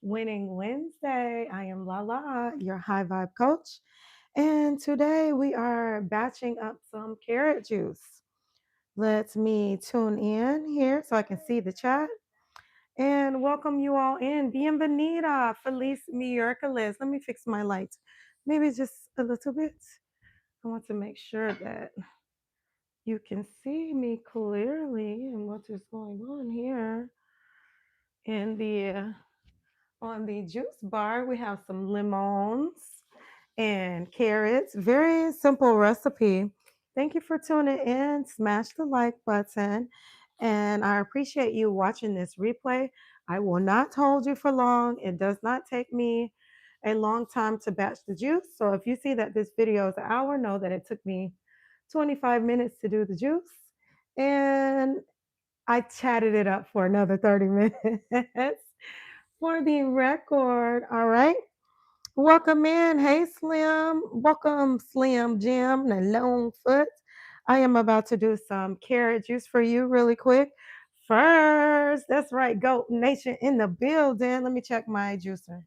Winning Wednesday. I am LaLa, your high vibe coach. And today we are batching up some carrot juice. Let me tune in here so I can see the chat and welcome you all in. Bienvenida, Feliz Miércoles. Let me fix my lights. Maybe just a little bit. I want to make sure that you can see me clearly and what is going on here in the on the juice bar. We have some lemons and carrots. Very simple recipe. Thank you for tuning in. Smash the like button. And I appreciate you watching this replay. I will not hold you for long. It does not take me a long time to batch the juice. So if you see that this video is an hour, know that it took me 25 minutes to do the juice. And I chatted it up for another 30 minutes for the record. All right. Welcome in. Hey, Slim. Welcome, Slim Jim and Longfoot. I am about to do some carrot juice for you really quick. First, that's right, Goat Nation in the building. Let me check my juicer.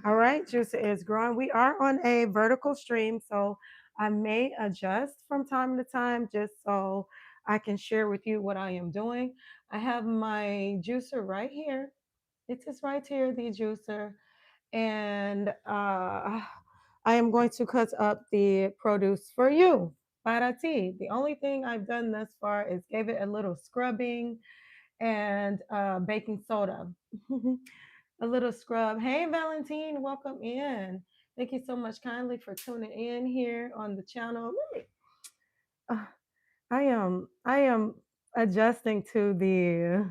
All right, juicer is growing. We are on a vertical stream, so I may adjust from time to time just so I can share with you what I am doing. I have my juicer right here. It is right here, the juicer. And I am going to cut up the produce for you. Para ti. The only thing I've done thus far is gave it a little scrubbing and baking soda. A little scrub. Hey, Valentine, welcome in. Thank you so much kindly for tuning in here on the channel. Uh, I am adjusting to the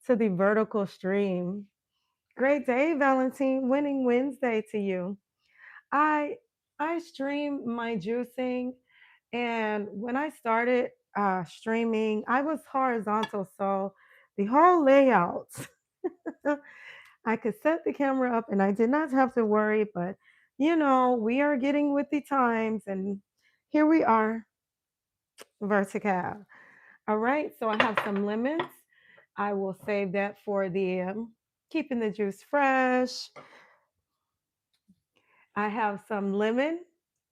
vertical stream. Great day, Valentine. Winning Wednesday to you. I I stream my juicing, and when I started streaming, I was horizontal, so the whole layout, I could set the camera up, and I did not have to worry. But we are getting with the times, and here we are, vertical. All right, so I have some lemons. I will save that for the keeping the juice fresh. I have some lemon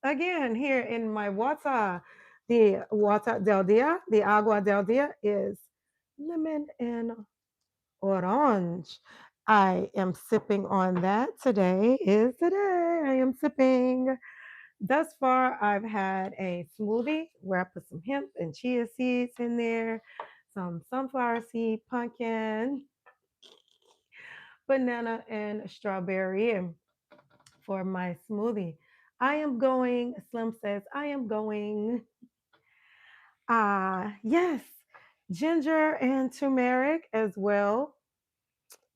again here in my water. The water del dia, the agua del dia is lemon and orange. I am sipping on that. Today is the day I am sipping. Thus far, I've had a smoothie where I put some hemp and chia seeds in there, some sunflower seed, pumpkin, banana, and strawberry for my smoothie. I am going, Slim says, I am going, yes, ginger and turmeric as well.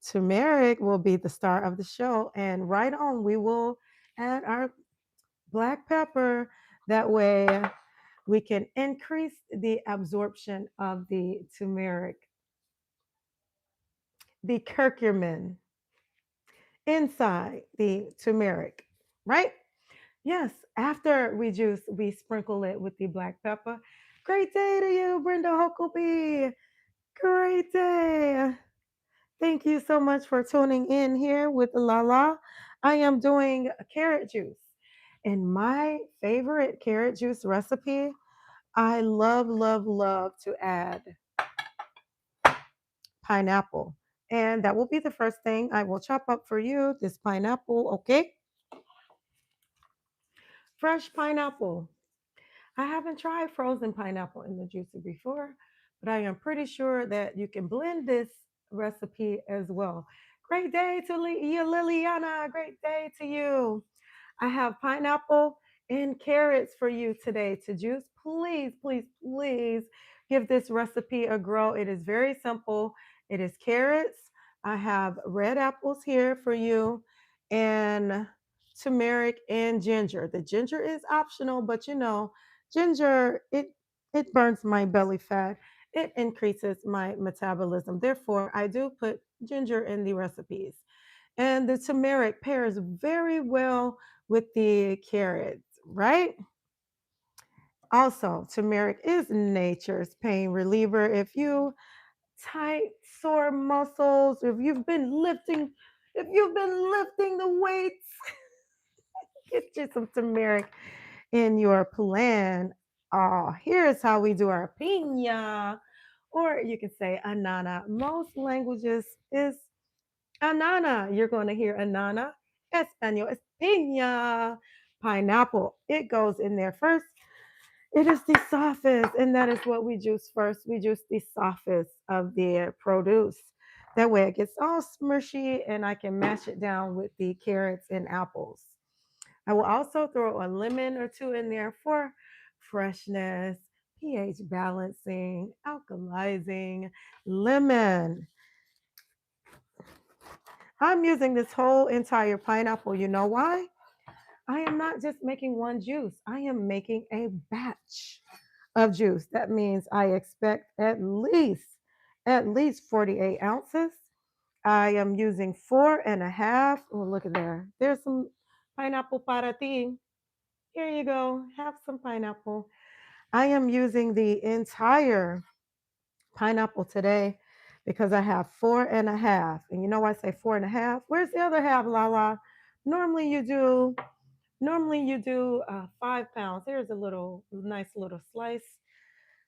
Turmeric will be the star of the show. And right on, we will add our black pepper. That way, we can increase the absorption of the turmeric, the curcumin inside the turmeric, right? Yes, after we juice, we sprinkle it with the black pepper. Great day to you, Brenda Huckabee. Great day. Thank you so much for tuning in here with LaLa. I am doing a carrot juice. And my favorite carrot juice recipe, I love, love, love to add pineapple. And that will be the first thing I will chop up for you, this pineapple, okay? Fresh pineapple. I haven't tried frozen pineapple in the juicer before, but I am pretty sure that you can blend this recipe as well. Great day to you, Liliana. Great day to you. I have pineapple and carrots for you today to juice. Please, please, please give this recipe a go. It is very simple. It is carrots. I have red apples here for you and turmeric and ginger. The ginger is optional, but ginger it burns my belly fat. It increases my metabolism. Therefore, I do put ginger in the recipes. And the turmeric pairs very well with the carrots, right? Also, turmeric is nature's pain reliever. If you tight sore muscles, if you've been lifting the weights, get you some turmeric in your plan. Oh, here's how we do our piña, or you can say anana. Most languages is anana. You're going to hear anana. Espanol es piña. Pineapple. It goes in there first. It is the softest, and that is what we juice first. We juice the softest of the produce. That way it gets all smushy and I can mash it down with the carrots and apples. I will also throw a lemon or two in there for freshness, pH balancing, alkalizing, lemon. I'm using this whole entire pineapple. You know why? I am not just making one juice. I am making a batch of juice. That means I expect at least 48 ounces. I am using 4.5. Oh, look at there. There's some pineapple para ti. Here you go. Have some pineapple. I am using the entire pineapple today because I have 4.5. And you know why I say 4.5? Where's the other half, LaLa? Normally you do Normally you do 5 pounds. Here's a little nice little slice.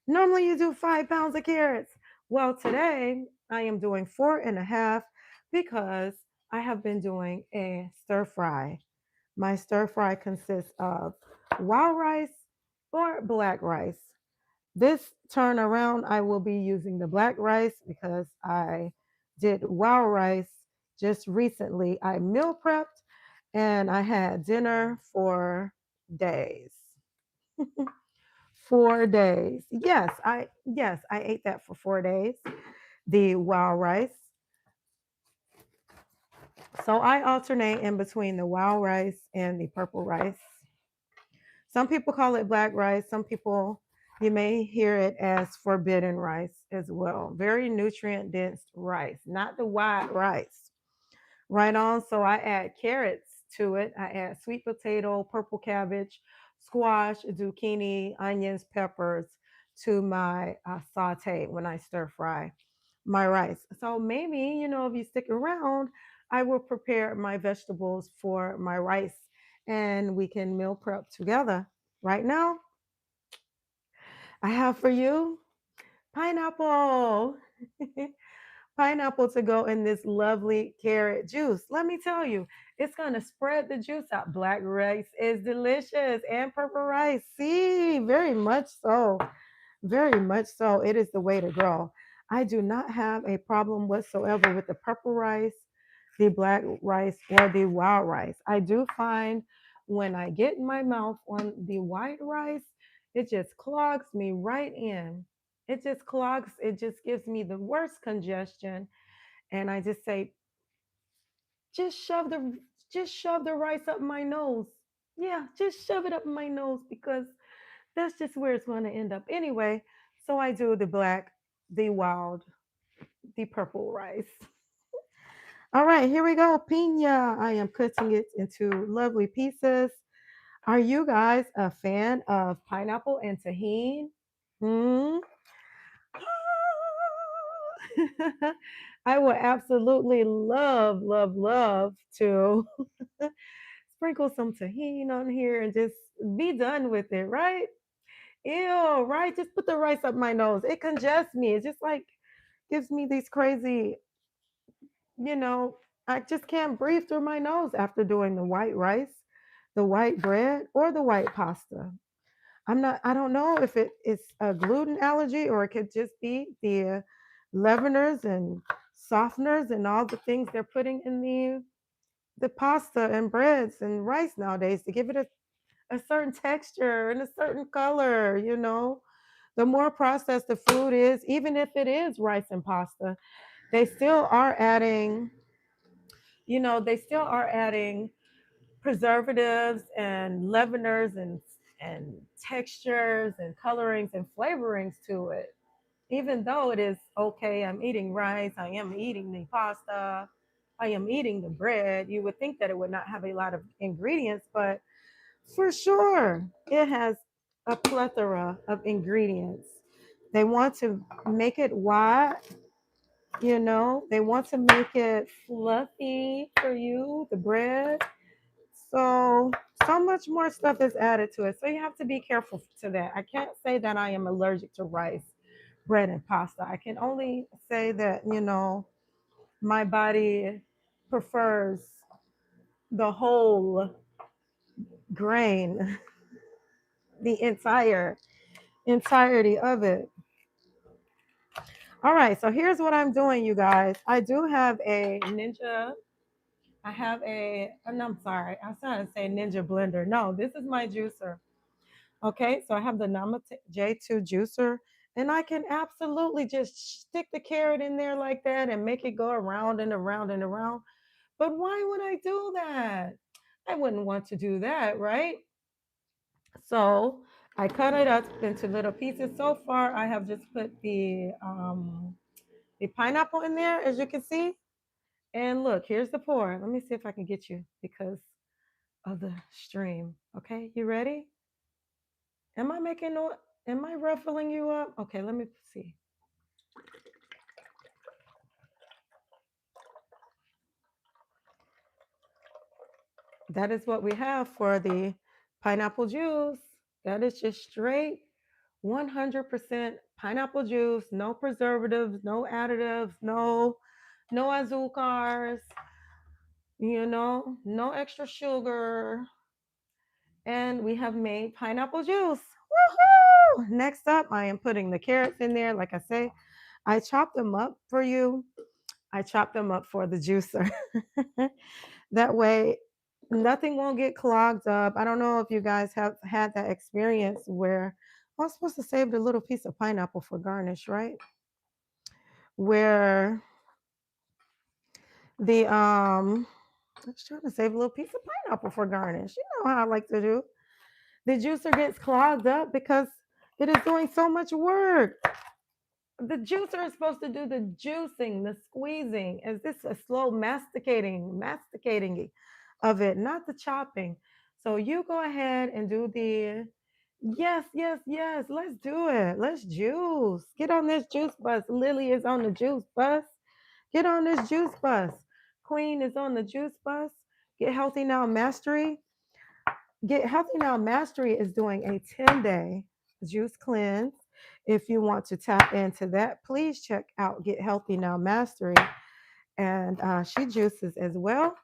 Normally you do 5 pounds of carrots. Well, today I am doing 4.5 because I have been doing a stir fry. My stir fry consists of wild rice or black rice. This turn around, I will be using the black rice because I did wild rice just recently. I meal prepped and I had dinner for days. 4 days. Yes, I ate that for 4 days. The wild rice. So I alternate in between the wild rice and the purple rice. Some people call it black rice. Some people, you may hear it as forbidden rice as well. Very nutrient dense rice, not the white rice. Right on. So I add carrots to it. I add sweet potato, purple cabbage, squash, zucchini, onions, peppers to my saute when I stir fry my rice. So maybe, if you stick around, I will prepare my vegetables for my rice and we can meal prep together. Right now, I have for you pineapple. Pineapple to go in this lovely carrot juice. Let me tell you, it's going to spread the juice out. Black rice is delicious and purple rice. See, very much so. Very much so. It is the way to go. I do not have a problem whatsoever with the purple rice, the black rice, or the wild rice. I do find when I get my mouth on the white rice, it just clogs me right in. It just clogs, it just gives me the worst congestion. And I just say, just shove the just shove the rice up my nose. Yeah, just shove it up my nose because that's just where it's going to end up anyway. So I do the black, the wild, the purple rice. All right, here we go. Pina. I am cutting it into lovely pieces. Are you guys a fan of pineapple and tahini? Hmm? I would absolutely love, love, love to sprinkle some tahini on here and just be done with it, right? Ew, right? Just put the rice up my nose. It congests me. It just like gives me these crazy, you know, I just can't breathe through my nose after doing the white rice, the white bread, or the white pasta. I don't know if it is a gluten allergy or it could just be the leaveners and softeners and all the things they're putting in the pasta and breads and rice nowadays to give it a certain texture and a certain color. The more processed the food is, even if it is rice and pasta, they still are adding, preservatives and leaveners and textures and colorings and flavorings to it. Even though it is okay, I'm eating rice, I am eating the pasta, I am eating the bread. You would think that it would not have a lot of ingredients, but for sure, it has a plethora of ingredients. They want to make it wide They want to make it fluffy for you, the bread. So, so much more stuff is added to it. So you have to be careful to that. I can't say that I am allergic to rice, bread, and pasta. I can only say that, my body prefers the whole grain, the entirety of it. All right, so here's what I'm doing, you guys. I do have a Ninja. I have and I'm sorry, I was trying to say Ninja blender. No, this is my juicer. Okay, so I have the Nama J2 juicer, and I can absolutely just stick the carrot in there like that and make it go around and around and around. But why would I do that? I wouldn't want to do that, right? So I cut it up into little pieces. So far, I have just put the pineapple in there, as you can see. And look, here's the pour. Let me see if I can get you because of the stream. Okay, you ready? Am I making no? Am I ruffling you up? Okay, let me see. That is what we have for the pineapple juice. That is just straight 100% pineapple juice, no preservatives, no additives, no azucars, no extra sugar. And we have made pineapple juice. Woohoo! Next up, I am putting the carrots in there. Like I say, I chopped them up for you. I chopped them up for the juicer. That way, nothing won't get clogged up. I don't know if you guys have had that experience where I was supposed to save the little piece of pineapple for garnish, right? Where I was trying to save a little piece of pineapple for garnish. You know how I like to do. The juicer gets clogged up because it is doing so much work. The juicer is supposed to do the juicing, the squeezing. Is this a slow masticating of it, not the chopping? So you go ahead and do the yes, yes, yes. Let's do it. Let's juice. Get on this juice bus. Lily is on the juice bus. Get on this juice bus. Queen is on the juice bus. Get Healthy Now Mastery. Get Healthy Now Mastery is doing a 10-day juice cleanse. If you want to tap into that, please check out Get Healthy Now Mastery. And she juices as well.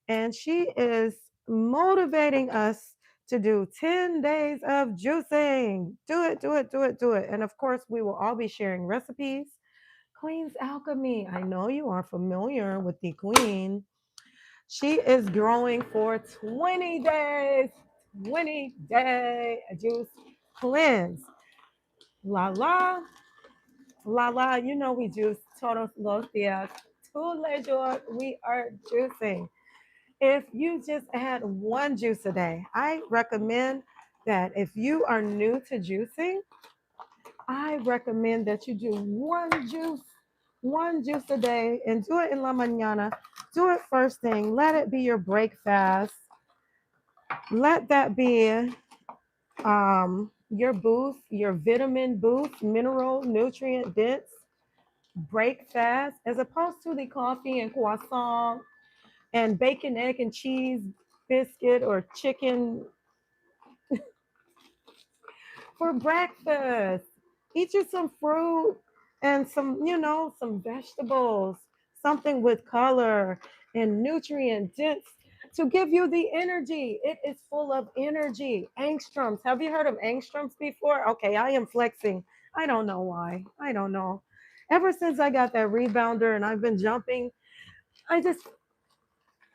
And she is motivating us to do 10 days of juicing. Do it, do it, do it, do it. And of course, we will all be sharing recipes. Queen's Alchemy. I know you are familiar with the Queen. She is growing for 20 days. 20-day juice cleanse. LaLa, LaLa, we juice todos los días. Tous les jours, we are juicing. If you just add one juice a day, I recommend that if you are new to juicing, I recommend that you do one juice a day, and do it in la mañana. Do it first thing. Let it be your break fast. Let that be your boost, your vitamin boost, mineral, nutrient dense break fast, as opposed to the coffee and croissant and bacon, egg, and cheese biscuit or chicken for breakfast. Eat you some fruit and some vegetables, something with color and nutrient dense to give you the energy. It is full of energy. Angstroms. Have you heard of angstroms before? Okay, I am flexing. I don't know why. I don't know. Ever since I got that rebounder and I've been jumping, I just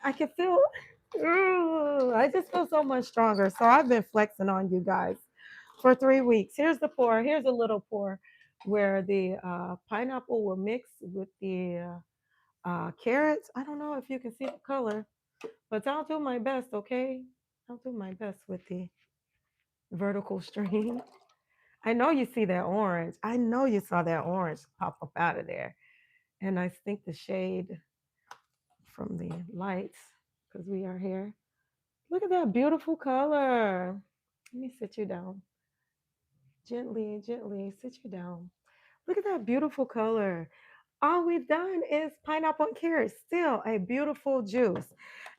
I can feel I just feel so much stronger. So I've been flexing on you guys for 3 weeks. Here's the pour. Here's a little pour where the pineapple will mix with the carrots. I don't know if you can see the color, but I'll do my best, okay? I'll do my best with the vertical stream. I know you see that orange. I know you saw that orange pop up out of there. And I think the shade from the lights, because we are here. Look at that beautiful color. Let me sit you down. Gently, gently sit you down. Look at that beautiful color. all we've done is pineapple and carrot. Still a beautiful juice.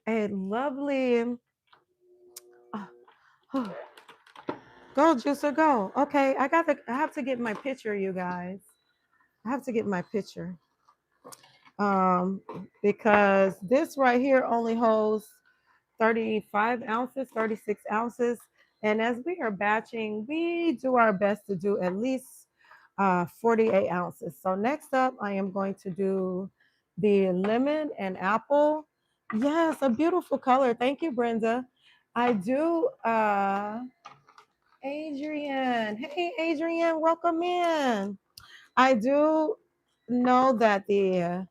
A lovely oh, oh, go juicer go. Okay, I have to get my picture, you guys. I have to get my picture. Um, because this right here only holds 35 ounces, 36 ounces. And as we are batching, we do our best to do at least 48 ounces. So next up, I am going to do the lemon and apple. Yes, a beautiful color. Thank you, Brenda. I do, Adrian. Hey, Adrian, welcome in. I do know that the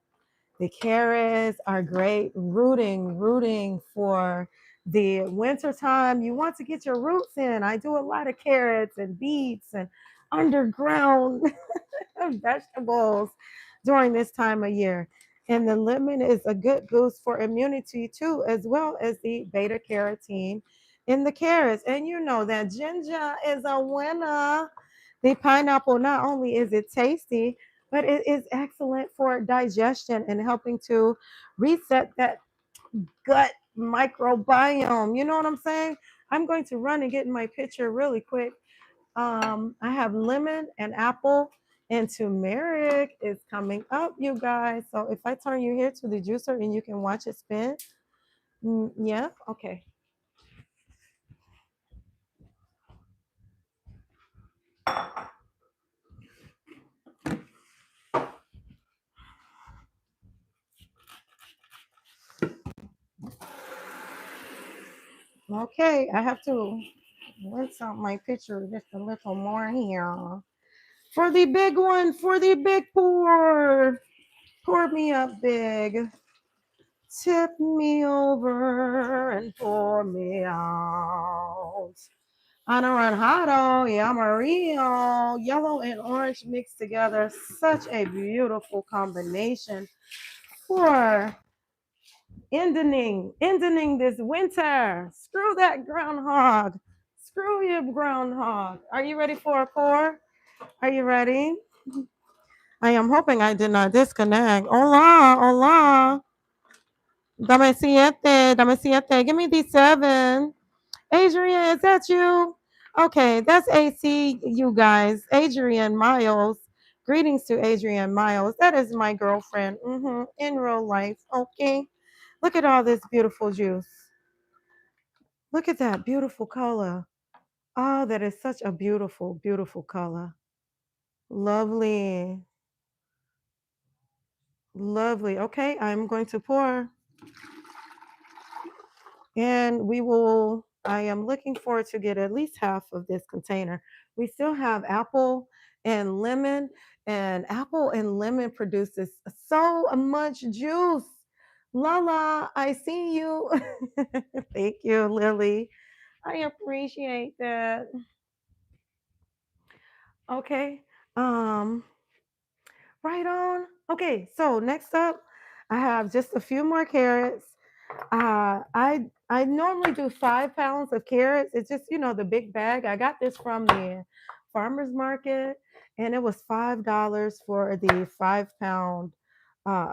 carrots are great rooting for the winter time. You want to get your roots in. I do a lot of carrots and beets and underground vegetables during this time of year. And the lemon is a good boost for immunity too, as well as the beta carotene in the carrots. And you know that ginger is a winner. The pineapple, not only is it tasty, but it is excellent for digestion and helping to reset that gut microbiome. You know what I'm saying? I'm going to run and get my picture really quick. I have lemon and apple, and turmeric is coming up, you guys. So if I turn you here to the juicer and you can watch it spin, yeah, okay. Okay, I have to rinse out my picture just a little more here. For the big one, for the big pour. Pour me up big. Tip me over and pour me out. Anaranjado, Yamarillo, yellow and orange mixed together. Such a beautiful combination for ending this winter. Screw that groundhog. Screw you, groundhog. Are you ready for a pour? Are you ready? I am hoping I did not disconnect. Hola, hola. Dame siete. Give me the 7. Adrian, is that you? Okay, that's AC, you guys. Adrian Miles. Greetings to Adrian Miles. That is my girlfriend in real life. Okay. Look at all this beautiful juice. Look at that beautiful color. Oh, that is such a beautiful, beautiful color. Lovely. Lovely. Okay, I'm going to pour. And I am looking forward to get at least half of this container. We still have apple and lemon, and apple and lemon produces so much juice. LaLa, I see you. Thank you, Lily. I appreciate that. Okay. Um, right on. Okay, so next up, I have just a few more carrots. I normally do 5 pounds of carrots. It's just the big bag. I got this from the farmers market, and it was $5 for the 5 pound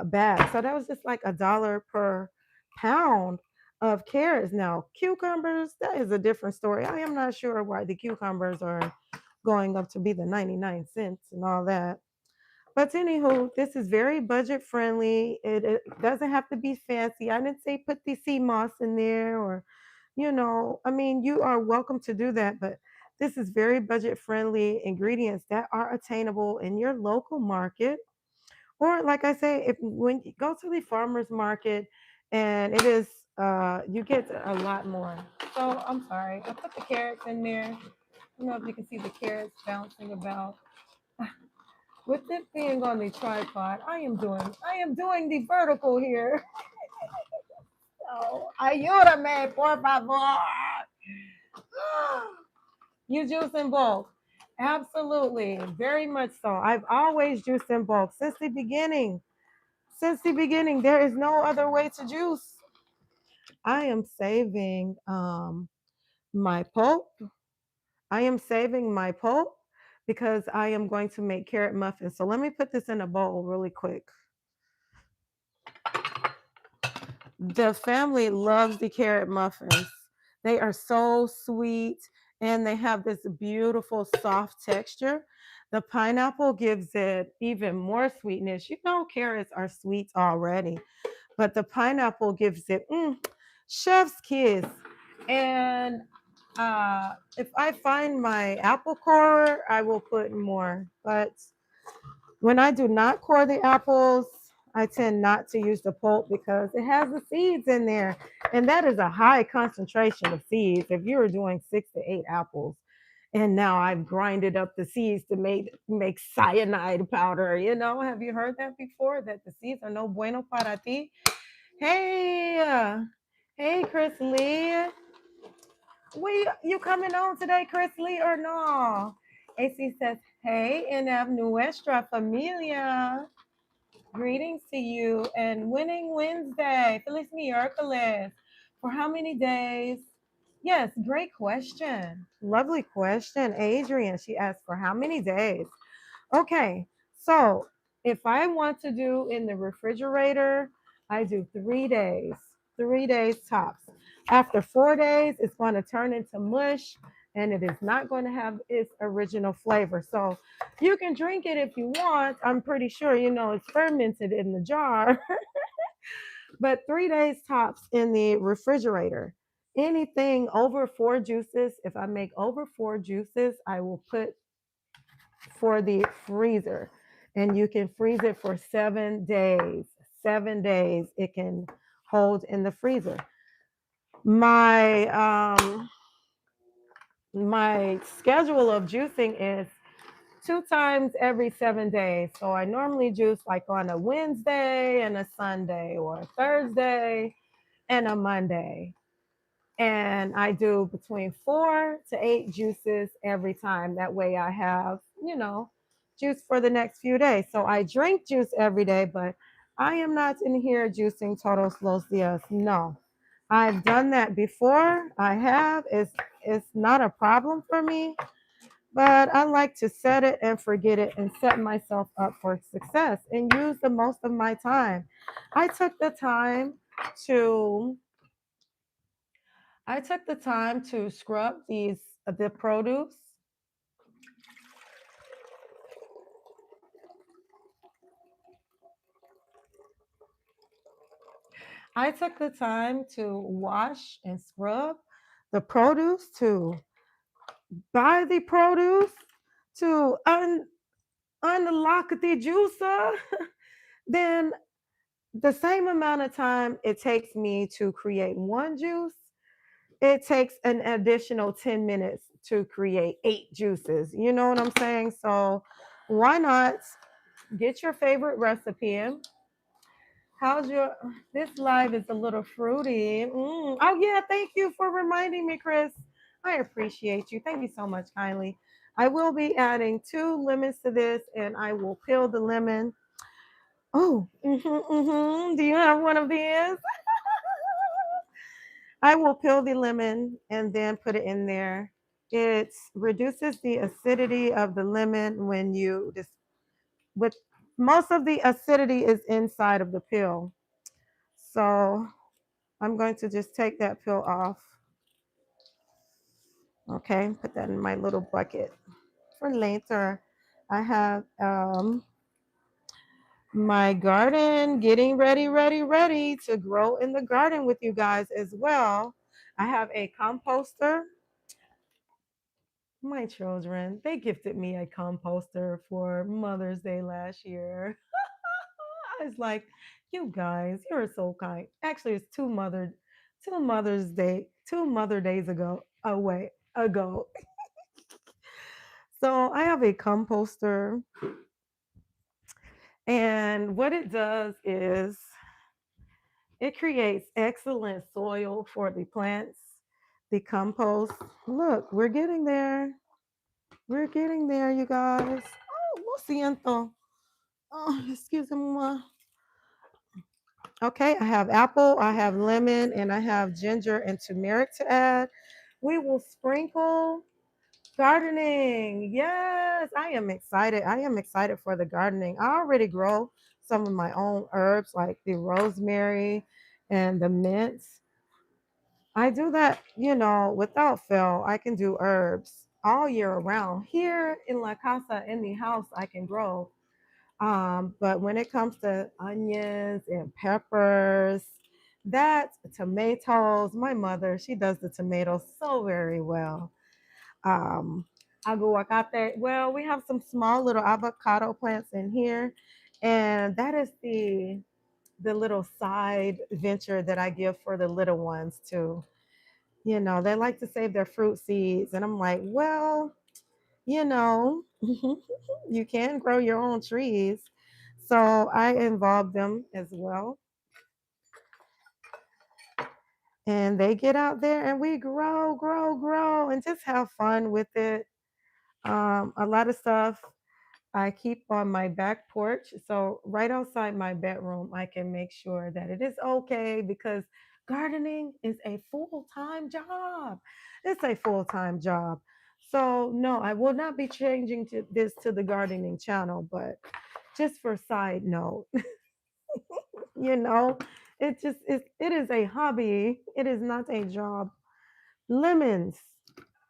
bag. So that was just like $1 per pound of carrots. Now cucumbers, that is a different story. I am not sure why the cucumbers are going up to be the 99 cents and all that. But anywho, this is very budget friendly. It doesn't have to be fancy. I didn't say put the sea moss in there or, I mean, you are welcome to do that, but this is very budget friendly ingredients that are attainable in your local market. Or like I say, if when you go to the farmers market and it is you get a lot more. So I'm sorry. I put the carrots in there. I don't know if you can see the carrots bouncing about. With it being on the tripod, I am doing the vertical here. So ayúdame, por favor. You juice in bulk. Absolutely. Very much so. I've always juiced in bulk since the beginning. Since the beginning, there is no other way to juice. I am saving my pulp. I am saving my pulp because I am going to make carrot muffins. So let me put this in a bowl really quick. The family loves the carrot muffins. They are so sweet and they have this beautiful soft texture. The pineapple gives it even more sweetness. You know, carrots are sweet already, but the pineapple gives it chef's kiss. And if I find my apple core, I will put more. But when I do not core the apples, I tend not to use the pulp because it has the seeds in there. And that is a high concentration of seeds. If you're doing 6 to 8 apples, and now I've grinded up the seeds to make cyanide powder. You know, have you heard that before? That the seeds are no bueno para ti. Hey, hey, Chris Lee. You coming on today, Chris Lee, or no? AC says, hey, NF Nuestra Familia. Greetings to you and winning Wednesday. Feliz miércoles. For how many days? Yes, great question. Lovely question. Adrian, she asked for how many days? Okay, so if I want to do in the refrigerator, I do 3 days, 3 days tops. After 4 days, it's going to turn into mush and it is not going to have its original flavor. So you can drink it if you want. I'm pretty sure you know it's fermented in the jar, but 3 days tops in the refrigerator. Anything over 4 juices, if I make over 4 juices, I will put for the freezer, and you can freeze it for 7 days. 7 days it can hold in the freezer. My schedule of juicing is 2 times every 7 days. So I normally juice like on a Wednesday and a Sunday, or a Thursday and a Monday. And I do between 4 to 8 juices every time. That way I have, juice for the next few days. So I drink juice every day, but I am not in here juicing todos los días. No. I've done that before. I have. It's not a problem for me, but I like to set it and forget it and set myself up for success and use the most of my time. I took the time to scrub the produce. I took the time to wash and scrub the produce, to buy the produce, to unlock the juicer. Then the same amount of time it takes me to create one juice, it takes an additional 10 minutes to create 8 juices. You know what I'm saying? So why not get your favorite recipe? How's your This live is a little fruity. Oh yeah, thank you for reminding me, Chris. I appreciate you. Thank you so much, kindly. I will be adding 2 lemons to this, and I will peel the lemon. Oh, do you have one of these? I will peel the lemon and then put it in there. It reduces the acidity of the lemon when you just with most of the acidity is inside of the peel. So I'm going to just take that peel off. Okay, put that in my little bucket for later. I have my garden getting ready to grow in the garden with you guys as well. I have a composter. My children, they gifted me a composter for Mother's Day last year. I was like, you guys, you're so kind. Actually, it's two Mother Days ago. So I have a composter, and what it does is it creates excellent soil for the plants. The compost. Look, we're getting there. We're getting there, you guys. Oh, lo siento. Oh, excuse me. Okay, I have apple, I have lemon, and I have ginger and turmeric to add. We will sprinkle Gardening. Yes, I am excited. I am excited for the gardening. I already grow some of my own herbs like the rosemary and the mint. I do that, without fail. I can do herbs all year around. Here in La Casa, in the house, I can grow. But when it comes to onions and peppers, that tomatoes, my mother, she does the tomatoes so very well. Um, Aguacate. Well, we have some small little avocado plants in here, and that is the little side venture that I give for the little ones too. They like to save their fruit seeds, and I'm like, well, you know, you can grow your own trees. So I involve them as well. And they get out there and we grow, grow, grow, and just have fun with it. A lot of stuff I keep on my back porch. So right outside my bedroom, I can make sure that it is okay because gardening is a full-time job. It's a full-time job. So no, I will not be changing to the gardening channel, but just for side note, you know, it is a hobby. It is not a job. Lemons.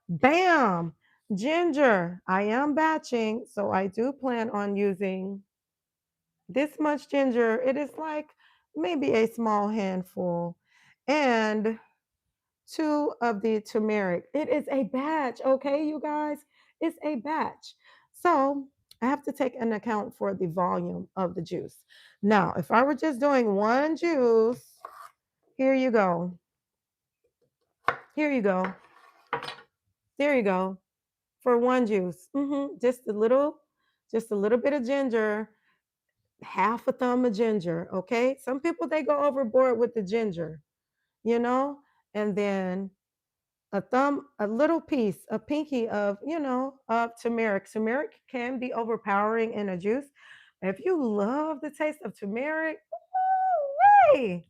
Bam. Ginger. I am batching, so I do plan on using this much ginger. It is like maybe a small handful. And two of the turmeric. It is a batch, okay, you guys? It's a batch. So I have to take an account for the volume of the juice. Now, if I were just doing one juice, here you go. Here you go. There you go. For one juice. Just a little bit of ginger, half a thumb of ginger. Okay. Some people they go overboard with the ginger, you know, and then a thumb, a little piece, a pinky of turmeric. Turmeric can be overpowering in a juice. If you love the taste of turmeric, hey,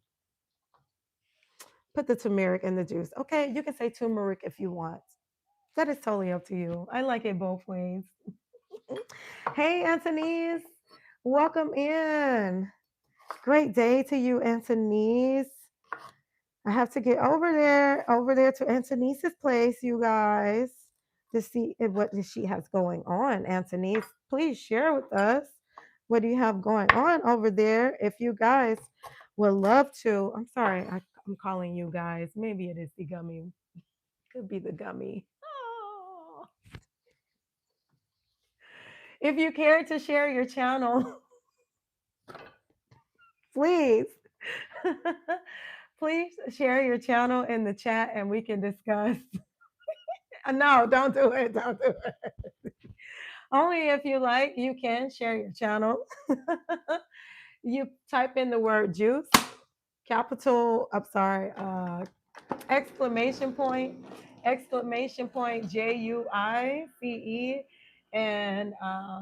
put the turmeric in the juice. Okay, you can say turmeric if you want. That is totally up to you. I like it both ways. Hey, Anthony's, welcome in. Great day to you, Anthony's. I have to get over there to Antonice's place, you guys, to see what she has going on. Antonice, please share with us what do you have going on over there. If you guys would love to, I'm sorry, I'm calling you guys. Maybe it is the gummy. Could be the gummy. Oh. If you care to share your channel, please. Please share your channel in the chat and we can discuss. No, don't do it. Don't do it. Only if you like, you can share your channel. You type in the word juice, capital, I'm sorry, exclamation point, JUICE, and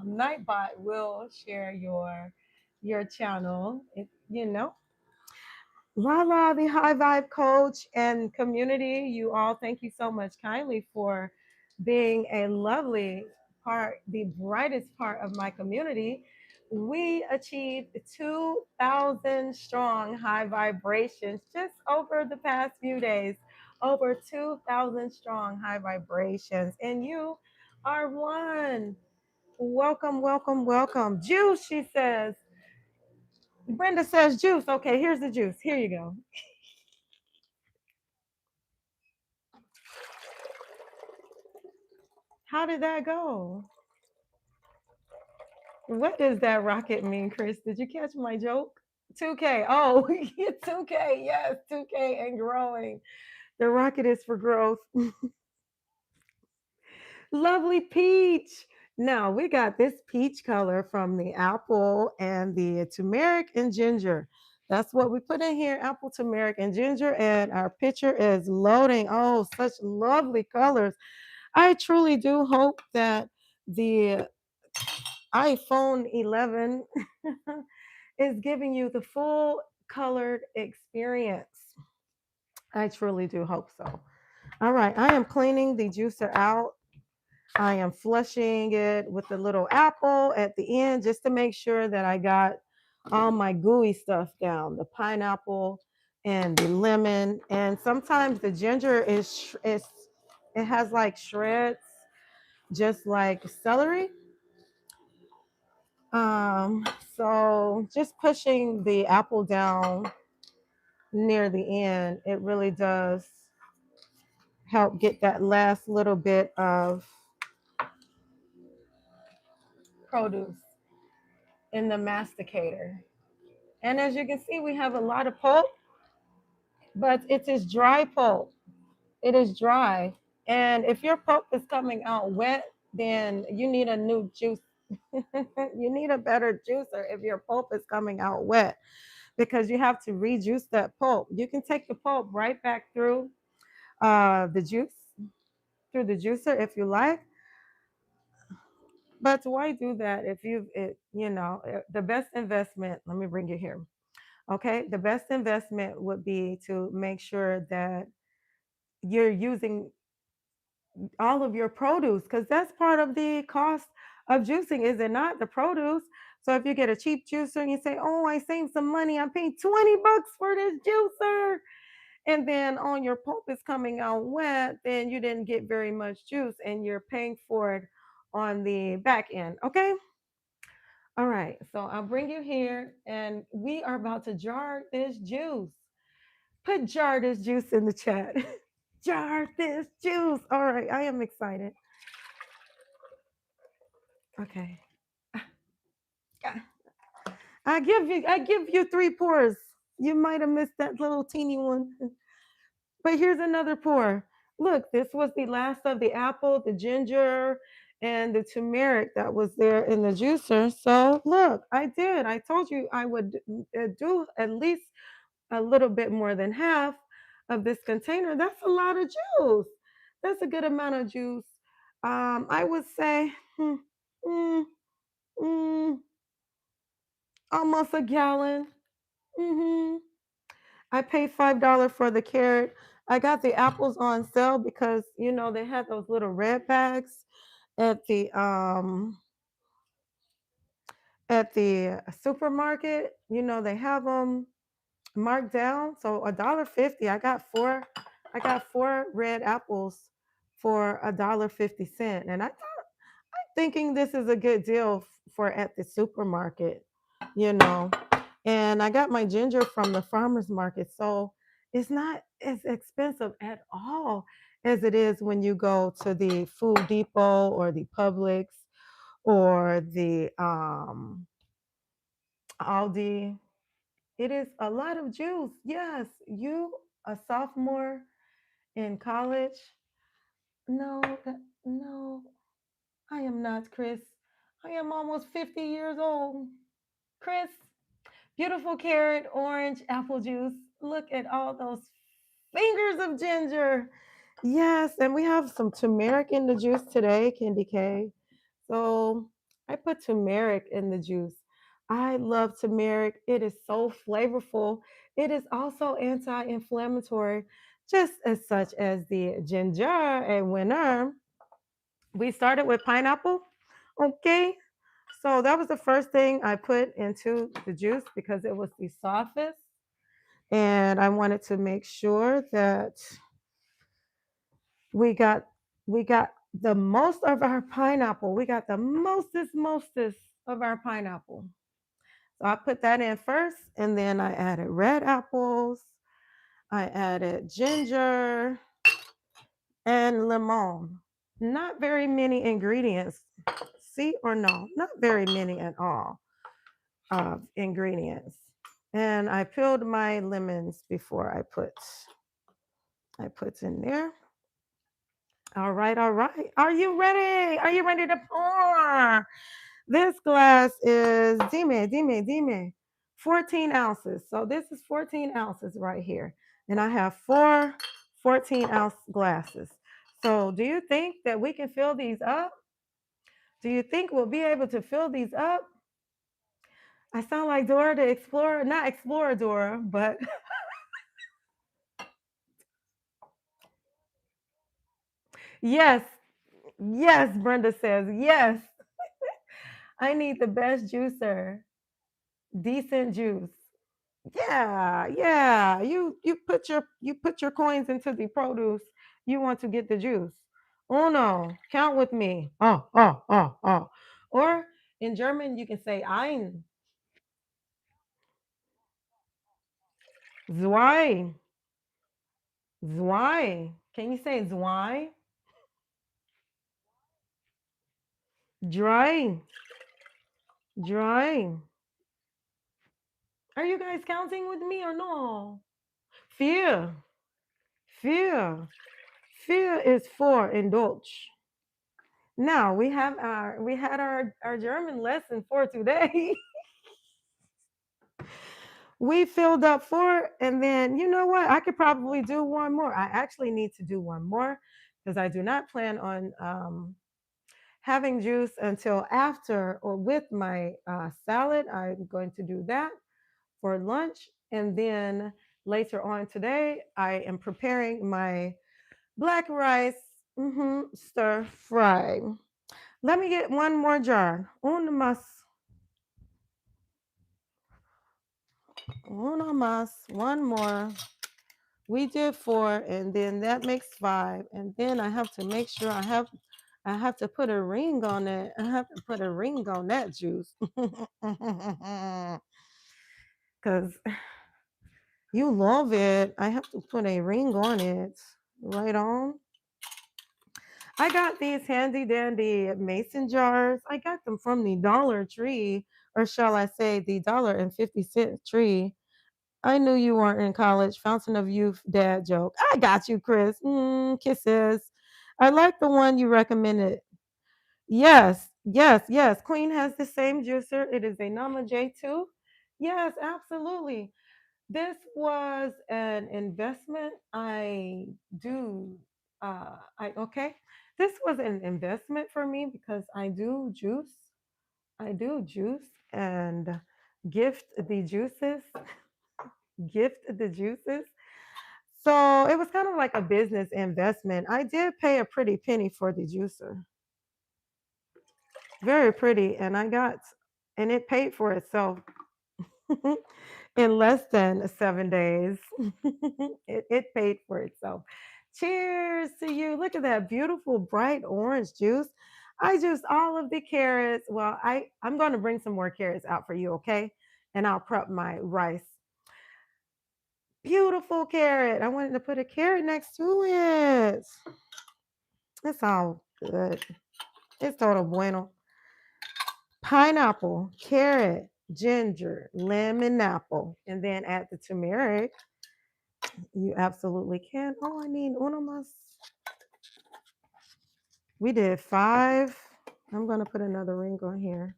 Nightbot will share your channel. LaLa, the high vibe coach and community, you all, thank you so much kindly for being a lovely part, the brightest part of my community. We achieved 2,000 strong high vibrations just over the past few days. Over 2,000 strong high vibrations. And you are one. Welcome, welcome, welcome. Juice, she says. Brenda says juice. Okay, here's the juice. Here you go. How did that go? What does that rocket mean, Chris? Did you catch my joke? 2K. Oh, 2K. Yes, 2K and growing. The rocket is for growth. Lovely peach. Now we got this peach color from the apple and the turmeric and ginger. That's what we put in here, apple, turmeric, and ginger. And our picture is loading. Oh, such lovely colors. I truly do hope that the iPhone 11 is giving you the full colored experience. I truly do hope so. All right, I am cleaning the juicer out. I am flushing it with the little apple at the end just to make sure that I got all my gooey stuff down, the pineapple and the lemon. And sometimes the ginger is it has like shreds, just like celery. Um, so just pushing the apple down near the end, it really does help get that last little bit of produce in the masticator. And as you can see, we have a lot of pulp, but it is dry pulp. It is dry. And if your pulp is coming out wet, then you need a new juice. You need a better juicer if your pulp is coming out wet because you have to rejuice that pulp. You can take the pulp right back through the juice, through the juicer if you like. But why do that if the best investment, let me bring you here. Okay, the best investment would be to make sure that you're using all of your produce because that's part of the cost of juicing, is it not? The produce. So if you get a cheap juicer and you say, "Oh, I saved some money. I paid $20 for this juicer," and then on your pulp is coming out wet, then you didn't get very much juice and you're paying for it on the back end. Okay. All right. So I'll bring you here and we are about to jar this juice. Put jar this juice in the chat. Jar this juice. All right. I am excited. Okay. I give you three pours. You might have missed that little teeny one. But here's another pour. Look, this was the last of the apple, the ginger, and the turmeric that was there in the juicer. So look, I did. I told you I would do at least a little bit more than half of this container. That's a lot of juice. That's a good amount of juice. I would say mm, mm, almost a gallon. Hmm. I paid $5 for the carrot. I got the apples on sale because they had those little red bags at the supermarket. They have them marked down. So $1.50. I got four red apples for $1.50. And I'm thinking this is a good deal for at the supermarket, you know. And I got my ginger from the farmer's market. So it's not as expensive at all as it is when you go to the Food Depot or the Publix or the Aldi. It is a lot of juice. Yes, you, a sophomore in college. No, no, I am not, Chris. I am almost 50 years old. Chris, beautiful carrot, orange, apple juice. Look at all those fingers of ginger. Yes, and we have some turmeric in the juice today, Candy K. So I put turmeric in the juice. I love turmeric. It is so flavorful. It is also anti-inflammatory, just as such as the ginger and winter. We started with pineapple. Okay. So that was the first thing I put into the juice because it was the softest. And I wanted to make sure that we got we got the most of our pineapple. We got the mostest of our pineapple. So I put that in first, and then I added red apples. I added ginger and lemon. Not very many ingredients. See or no? Not very many at all of ingredients. And I peeled my lemons before I put in there. All right, all right. Are you ready? Are you ready to pour? This glass is dime, 14 ounces. So this is 14 ounces right here. And I have four 14-ounce glasses. So do you think that we can fill these up? Do you think we'll be able to fill these up? I sound like Dora the Explorer, not Explorer Dora, but yes, Yes, Brenda says, yes, I need the best juicer. Decent juice. Yeah, yeah. You put your coins into the produce. You want to get the juice. Oh no, count with me. Oh, oh, oh, oh. Or in German, you can say ein, zwei, zwei. Can you say zwei? Drei, drei. Are you guys counting with me or no? Vier, vier. Vier is four in Deutsch. Now we had our German lesson for today. We filled up four, and then you know what? I could probably do one more. I actually need to do one more because I do not plan on having juice until after or with my salad. I'm going to do that for lunch, and then later on today, I am preparing my black rice stir fry. Let me get one more jar. Uno más, one more. We did four, and then that makes five. And then I have to make sure I have to put a ring on it. I have to put a ring on that juice. Because you love it. I have to put a ring on it. Right on. I got these handy dandy mason jars. I got them from the Dollar Tree, or shall I say the $1.50 tree. I knew you weren't in college. Fountain of Youth dad joke. I got you, Chris. Kisses. I like the one you recommended. Yes, yes, yes. Queen has the same juicer. It is a Nama J2. Yes, absolutely. This was an investment. I okay. This was an investment for me because I do juice. I do juice and gift the juices. Gift the juices. So it was kind of like a business investment. I did pay a pretty penny for the juicer. Very pretty. And it paid for itself in less than 7 days. It paid for itself. Cheers to you. Look at that beautiful bright orange juice. I juiced all of the carrots. Well, I'm going to bring some more carrots out for you, okay? And I'll prep my rice. Beautiful carrot. I wanted to put a carrot next to it. It's all good. It's todo bueno. Pineapple, carrot, ginger, lemon, apple, and then add the turmeric. You absolutely can. Oh, I need uno más. We did 5. I'm going to put another ring on here.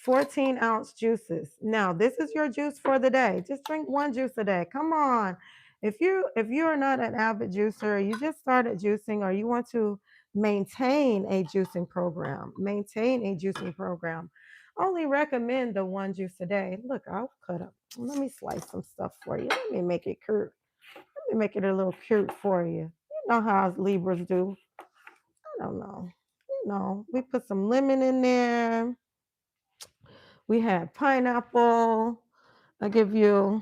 14-ounce juices. Now, this is your juice for the day. Just drink one juice a day. Come on. If you are not an avid juicer, you just started juicing, or you want to maintain a juicing program, only recommend the one juice a day. Look, I'll cut up. Let me slice some stuff for you. Let me make it cute. Let me make it a little cute for you. You know how Libras do. I don't know. We put some lemon in there. We had pineapple. I'll give you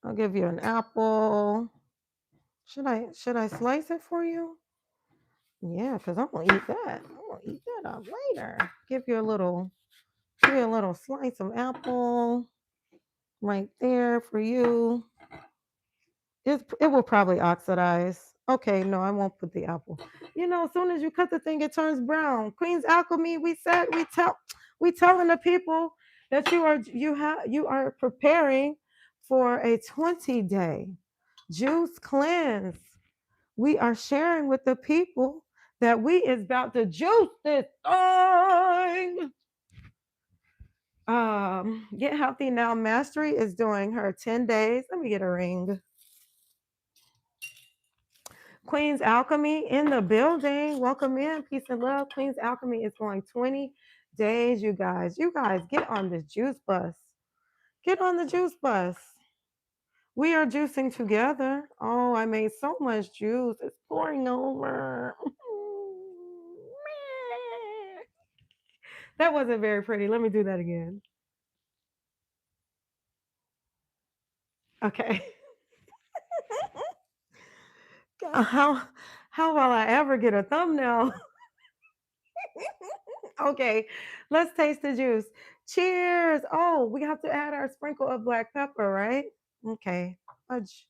an apple. Should I slice it for you? Yeah, because I'm gonna eat that. I'm gonna eat that up later. Give you a little slice of apple right there for you. It will probably oxidize. Okay, no, I won't put the apple. As soon as you cut the thing, it turns brown. Queen's Alchemy, we telling the people that you are preparing for a 20-day juice cleanse. We are sharing with the people that we is about to juice this thing. Get Healthy Now Mastery is doing her 10 days. Let me get a ring. Queen's Alchemy in the building. Welcome in. Peace and love. Queen's Alchemy is going 20 days, you guys. You guys get on the juice bus. Get on the juice bus. We are juicing together. Oh, I made so much juice. It's pouring over. That wasn't very pretty. Let me do that again. Okay. How how will I ever get a thumbnail? Okay, let's taste the juice. Cheers. Oh, we have to add our sprinkle of black pepper, right? Okay. Fudge.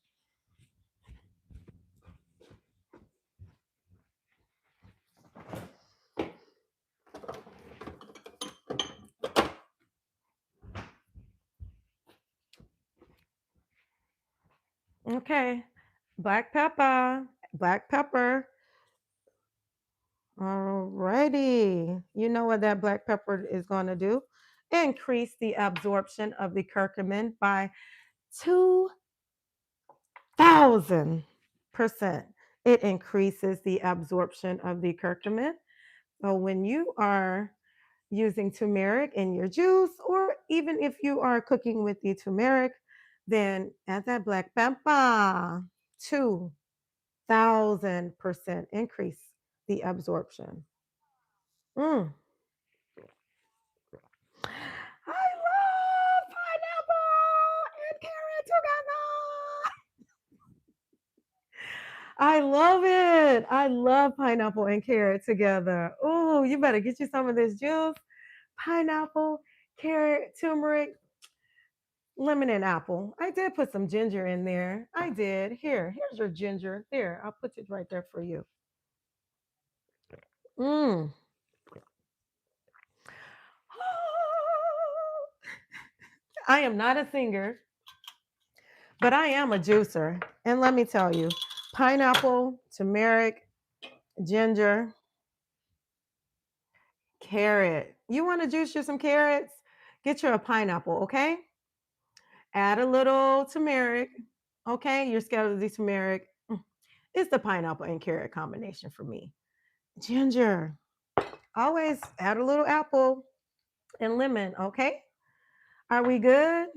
Okay. Black pepper. Black pepper. Alrighty. You know what that black pepper is going to do? Increase the absorption of the curcumin by 2,000%. It increases the absorption of the curcumin. So when you are using turmeric in your juice, or even if you are cooking with the turmeric, then add that black pepper. 2,000% increase the absorption. Mm. I love pineapple and carrot together. I love it. I love pineapple and carrot together. Oh, you better get you some of this juice. Pineapple, carrot, turmeric, lemon, and apple. I did put some ginger in there. I did. Here's your ginger. There, I'll put it right there for you. Mm. I am not a singer, but I am a juicer. And let me tell you, pineapple, turmeric, ginger, carrot. You want to juice you some carrots? Get you a pineapple, okay? Add a little turmeric, okay? You're scared of the turmeric. It's the pineapple and carrot combination for me. Ginger. Always add a little apple and lemon, okay? Are we good?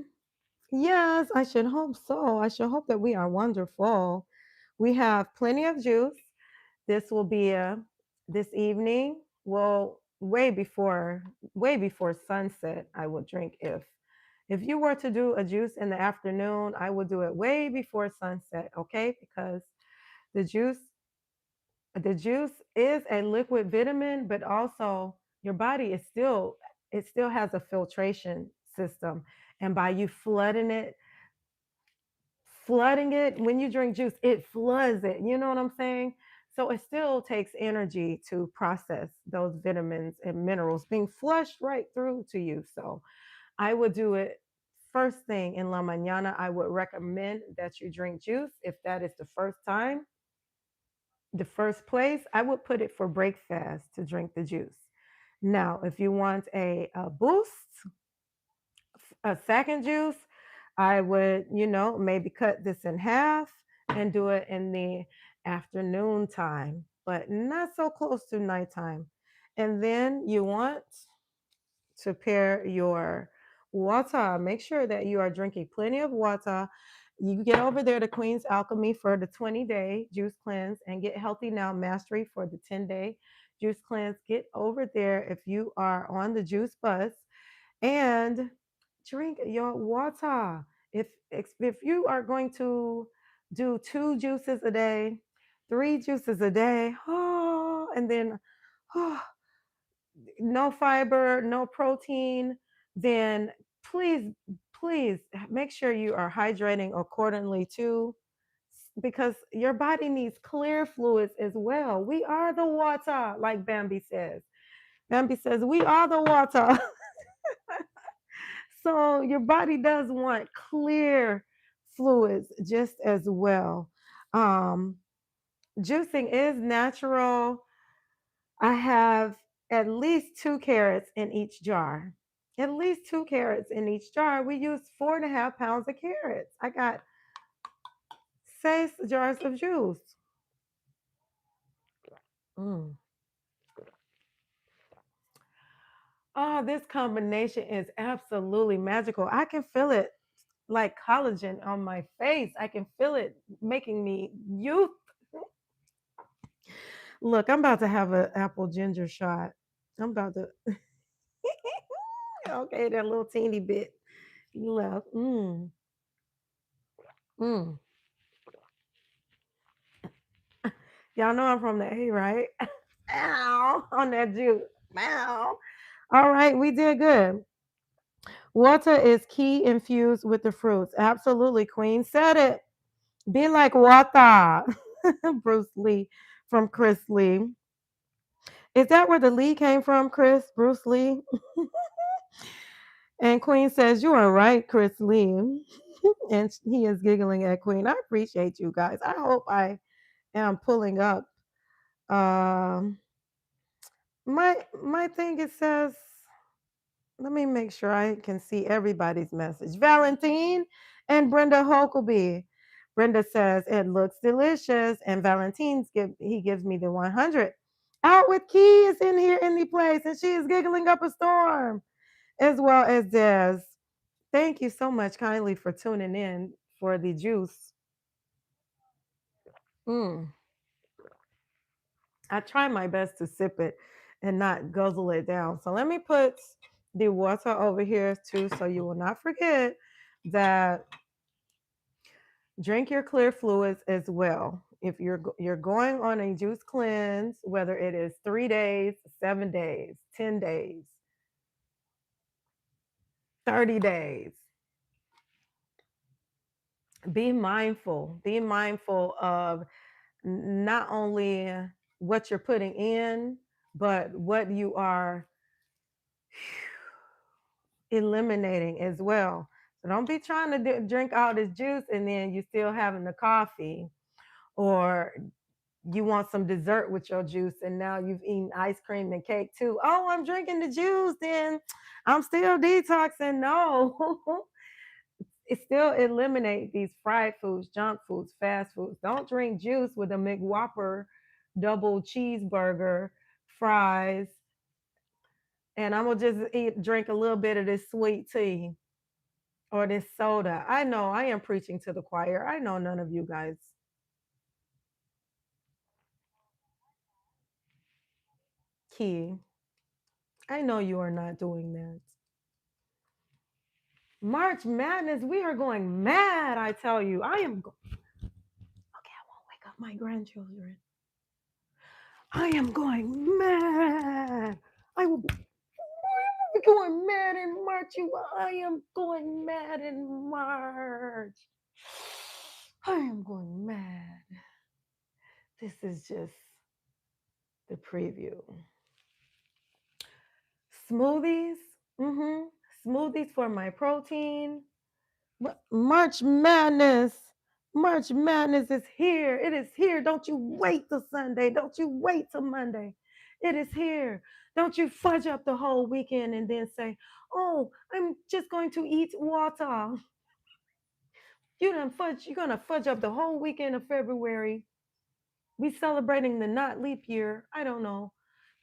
Yes, I should hope so. I should hope that we are wonderful. We have plenty of juice. This will be this evening. Well, way before sunset, I will drink if you were to do a juice in the afternoon, I would do it way before sunset, okay? Because the juice the juice is a liquid vitamin, but also your body is still it still has a filtration system. And by you flooding it when you drink juice, it floods it. You know what I'm saying? So it still takes energy to process those vitamins and minerals being flushed right through to you. So I would do it first thing in la mañana. I would recommend that you drink juice if that is the first time, the first place. I would put it for breakfast to drink the juice. Now, if you want a boost, a second juice, I would, maybe cut this in half and do it in the afternoon time, but not so close to nighttime. And then you want to pair your water. Make sure that you are drinking plenty of water. You get over there to Queen's Alchemy for the 20-day juice cleanse and get Healthy Now Mastery for the 10-day juice cleanse. Get over there if you are on the juice bus and drink your water. If you are going to do 2 juices a day, 3 juices a day, and then oh, no fiber, no protein, then please, please make sure you are hydrating accordingly too, because your body needs clear fluids as well. We are the water, like Bambi says. Bambi says, we are the water. So your body does want clear fluids just as well. Um, Juicing is natural. I have at least 2 carrots in each jar. At least 2 carrots in each jar. We use 4.5 pounds of carrots. I got 6 jars of juice. Mm. Oh, this combination is absolutely magical. I can feel it. like collagen on my face. I can feel it making me youth. Look, I'm about to have an apple ginger shot. I'm about to. Okay, that little teeny bit left. Mm. Y'all know I'm from the A, right? Ow, on that juice. Ow. All right, we did good. Water is key infused with the fruits. Absolutely, Queen said it. Be like water. Bruce Lee from Chris Lee. Is that where the Lee came from, Chris? Bruce Lee? And Queen says, you are right, Chris Lee. And he is giggling at Queen. I appreciate you guys. I hope I am pulling up. Um, my thing it says, let me make sure I can see everybody's message. Valentine and Brenda Holkeby. Brenda says it looks delicious, and he gives me the 100. Out with Key is in here in the place, and she is giggling up a storm, as well as Des. Thank you so much kindly for tuning in for the juice. Mm. I try my best to sip it and not guzzle it down. So let me put the water over here too, so you will not forget that drink your clear fluids as well. If you're going on a juice cleanse, whether it is 3 days, 7 days, 10 days, 30 days, be mindful. Be mindful of not only what you're putting in, but what you are eliminating as well. So don't be trying to drink all this juice and then you still having the coffee, or you want some dessert with your juice and now you've eaten ice cream and cake too. Oh, I'm drinking the juice, then I'm still detoxing. No. It still eliminate these fried foods, junk foods, fast foods. Don't drink juice with a McWhopper double cheeseburger, fries, and I'm gonna just drink a little bit of this sweet tea or this soda. I know I am preaching to the choir. I know none of you guys. Key, I know you are not doing that. March Madness, we are going mad. I tell you, I am. Okay, I won't wake up my grandchildren. I am going mad. I will be going mad in March. I am going mad in March. I am going mad. This is just the preview. Smoothies. Mm-hmm. Smoothies for my protein. March Madness. March Madness is here. It is here. Don't you wait till Sunday. Don't you wait till Monday. It is here. Don't you fudge up the whole weekend and then say, oh, I'm just going to eat water. You're gonna fudge up the whole weekend of February. We celebrating the not leap year. I don't know.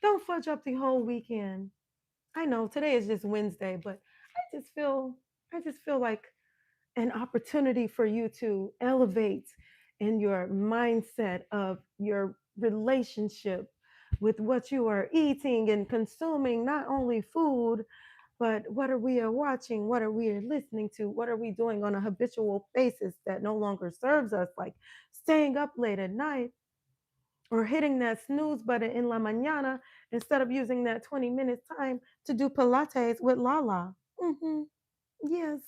Don't fudge up the whole weekend. I know today is just Wednesday, but I just feel like an opportunity for you to elevate in your mindset of your relationship with what you are eating and consuming, not only food, but what are we watching, what are we listening to, what are we doing on a habitual basis that no longer serves us, like staying up late at night or hitting that snooze button in la mañana instead of using that 20 minutes time to do pilates with LaLa. Mm-hmm. Yes.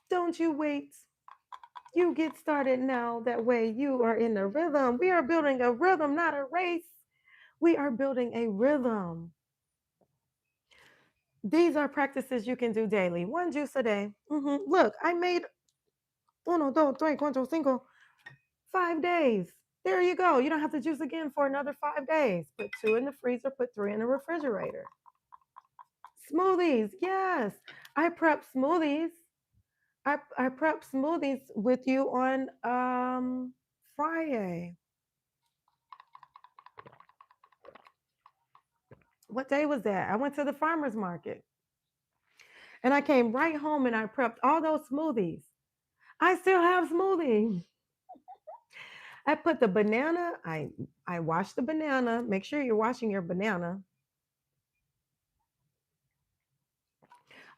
Don't you wait. You get started now. That way you are in a rhythm. We are building a rhythm, not a race. We are building a rhythm. These are practices you can do daily. One juice a day. Look, I made uno, dos, tres, cuatro, cinco, 5 days. There you go. You don't have to juice again for another 5 days. Put 2 in the freezer, put 3 in the refrigerator. Smoothies, yes. I prep smoothies. I prep smoothies with you on Friday. What day was that? I went to the farmer's market. And I came right home and I prepped all those smoothies. I still have smoothie. I put the banana, I washed the banana. Make sure you're washing your banana.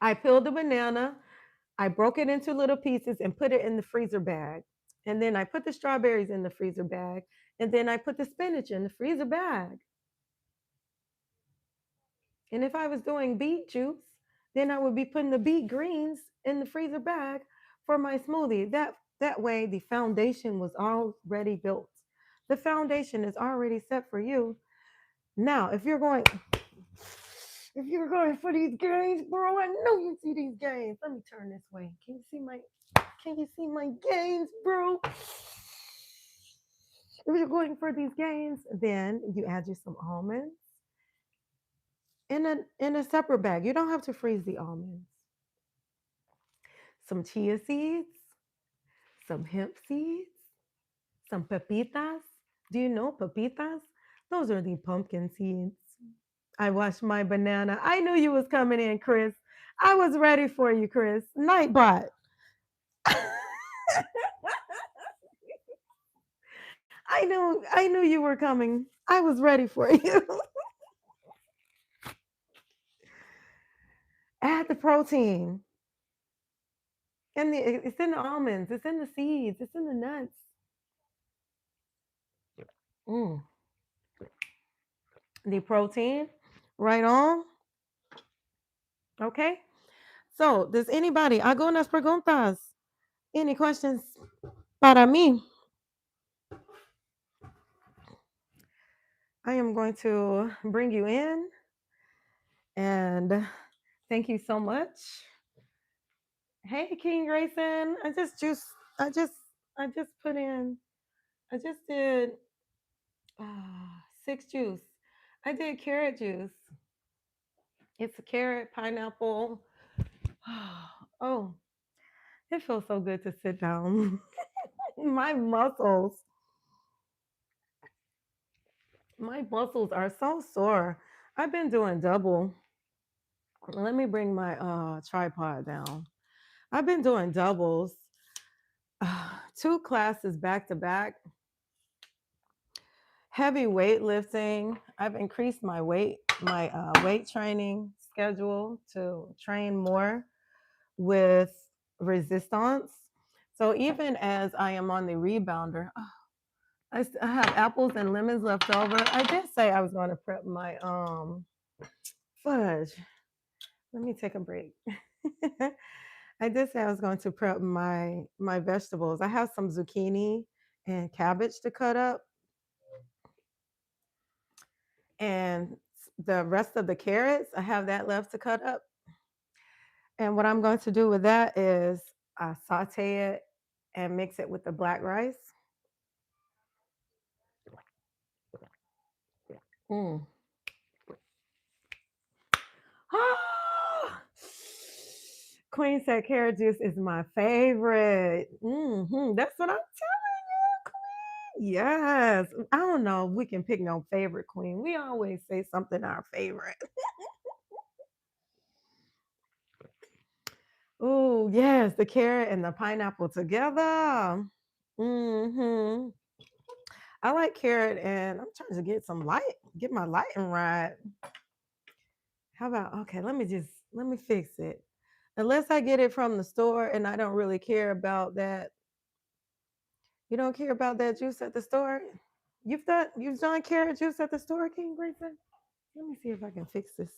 I peeled the banana, I broke it into little pieces and put it in the freezer bag. And then I put the strawberries in the freezer bag. And then I put the spinach in the freezer bag. And if I was doing beet juice, then I would be putting the beet greens in the freezer bag for my smoothie. That way the foundation was already built. The foundation is already set for you. Now, if you're going for these gains, bro, I know you see these gains. Let me turn this way. Can you see my gains, bro? If you're going for these gains, then you add you some almonds in a separate bag. You don't have to freeze the almonds. Some chia seeds, some hemp seeds, some pepitas. Do you know pepitas? Those are the pumpkin seeds. I washed my banana. I knew you was coming in, Chris. I was ready for you, Chris. Nightbot. I knew you were coming. I was ready for you. Add the protein. It's in the almonds, it's in the seeds, it's in the nuts. Mm. The protein, right on. Okay. So, does anybody, hago unas preguntas? Any questions para mí? I am going to bring you in and thank you so much. Hey, King Grayson. I just, I just put in, I just did 6 juice. I did carrot juice. It's a carrot, pineapple. Oh, it feels so good to sit down. my muscles, my muscles are so sore. I've been doing double. Let me bring my tripod down. I've been doing doubles, 2 classes back to back. Heavy weightlifting. I've increased my weight training schedule to train more with resistance. So even as I am on the rebounder, I have apples and lemons left over. I did say I was going to prep my fudge. Let me take a break. I did say I was going to prep my vegetables. I have some zucchini and cabbage to cut up, and the rest of the carrots, I have that left to cut up. And what I'm going to do with that is saute it and mix it with the black rice. Mm. Ah! Queen said carrot juice is my favorite. That's what I'm telling you, Queen. Yes. I don't know if we can pick no favorite, Queen. We always say something our favorite. Oh, yes, the carrot and the pineapple together. hmm I like carrot, and I'm trying to get my lighting right. How about, okay, let me fix it. Unless I get it from the store and I don't really care about that. You don't care about that juice at the store? You've done carrot juice at the store, King Grayson? Let me see if I can fix this.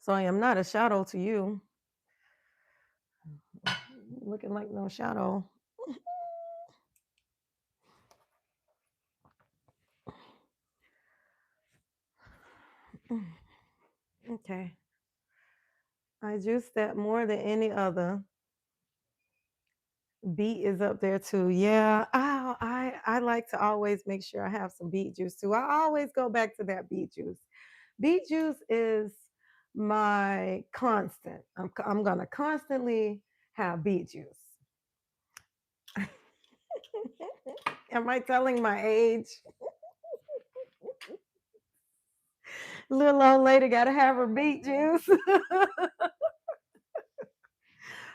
So I am not a shadow to you. Looking like no shadow. Okay. I juice that more than any other. Beet is up there too. Yeah. I like to always make sure I have some beet juice too. I always go back to that beet juice. Beet juice is my constant. I'm gonna constantly have beet juice. Am I telling my age? Little old lady gotta have her beet juice.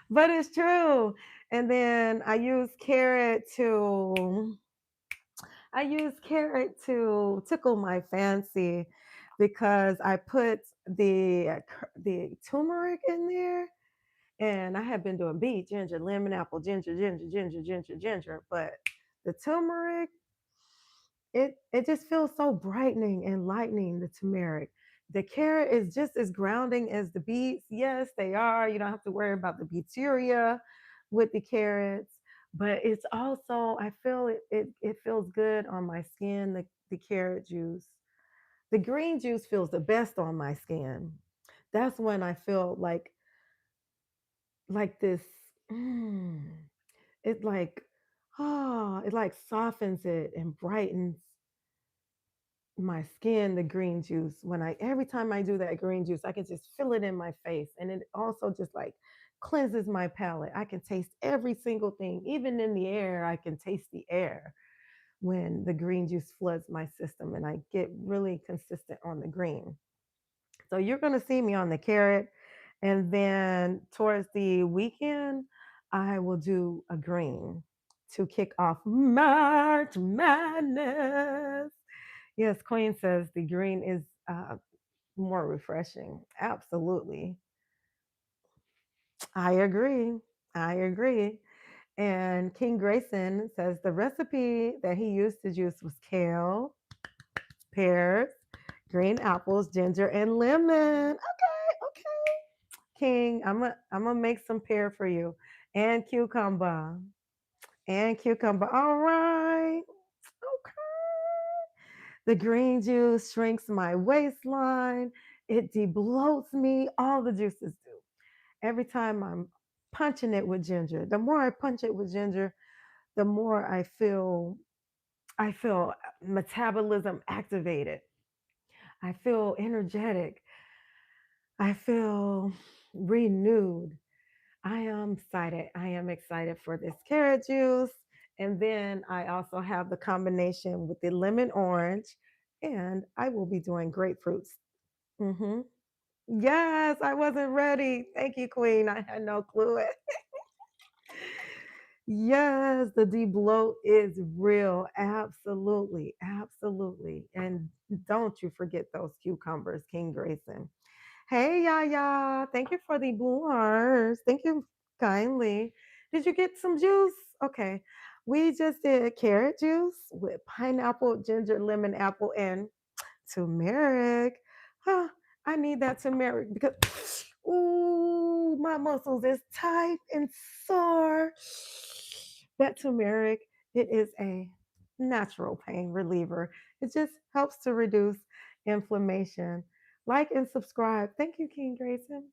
But it's true. And then I use carrot to tickle my fancy because I put the turmeric in there, and I have been doing beet, ginger, lemon, apple, ginger, but the turmeric, it just feels so brightening and lightening, the turmeric. The carrot is just as grounding as the beets. Yes, they are. You don't have to worry about the bacteria with the carrots, but it's also, I feel it feels good on my skin, the carrot juice. The green juice feels the best on my skin. That's when I feel like this mm, it like it like softens it and brightens my skin, the green juice. When I every time I do that green juice, I can just feel it in my face, and it also just like cleanses my palate. I can taste every single thing, even in the air. I can taste the air when the green juice floods my system, and I get really consistent on the green. So you're going to see me on the carrot, and then towards the weekend, I will do a green to kick off March Madness. Yes, Queen says the green is more refreshing. Absolutely. I agree. I agree. And King Grayson says the recipe that he used to juice was kale, pears, green apples, ginger, and lemon. Okay, okay. King, I'm gonna make some pear for you and cucumber. And cucumber. All right. Okay. The green juice shrinks my waistline. It debloats me. All the juices do. Every time I'm punching it with ginger, the more I punch it with ginger, the more I feel metabolism activated. I feel energetic. I feel renewed. I am excited. I am excited for this carrot juice. And then I also have the combination with the lemon orange, and I will be doing grapefruits. Hmm. Yes, I wasn't ready. Thank you, Queen. I had no clue. Yes, the bloat is real. Absolutely. Absolutely. And don't you forget those cucumbers, King Grayson. Hey, Yaya. Thank you for the blue hearts. Thank you kindly. Did you get some juice? Okay. We just did carrot juice with pineapple, ginger, lemon, apple, and turmeric. Huh, I need that turmeric because, ooh, my muscles is tight and sore. That turmeric, it is a natural pain reliever. It just helps to reduce inflammation. Like and subscribe. Thank you, King Grayson.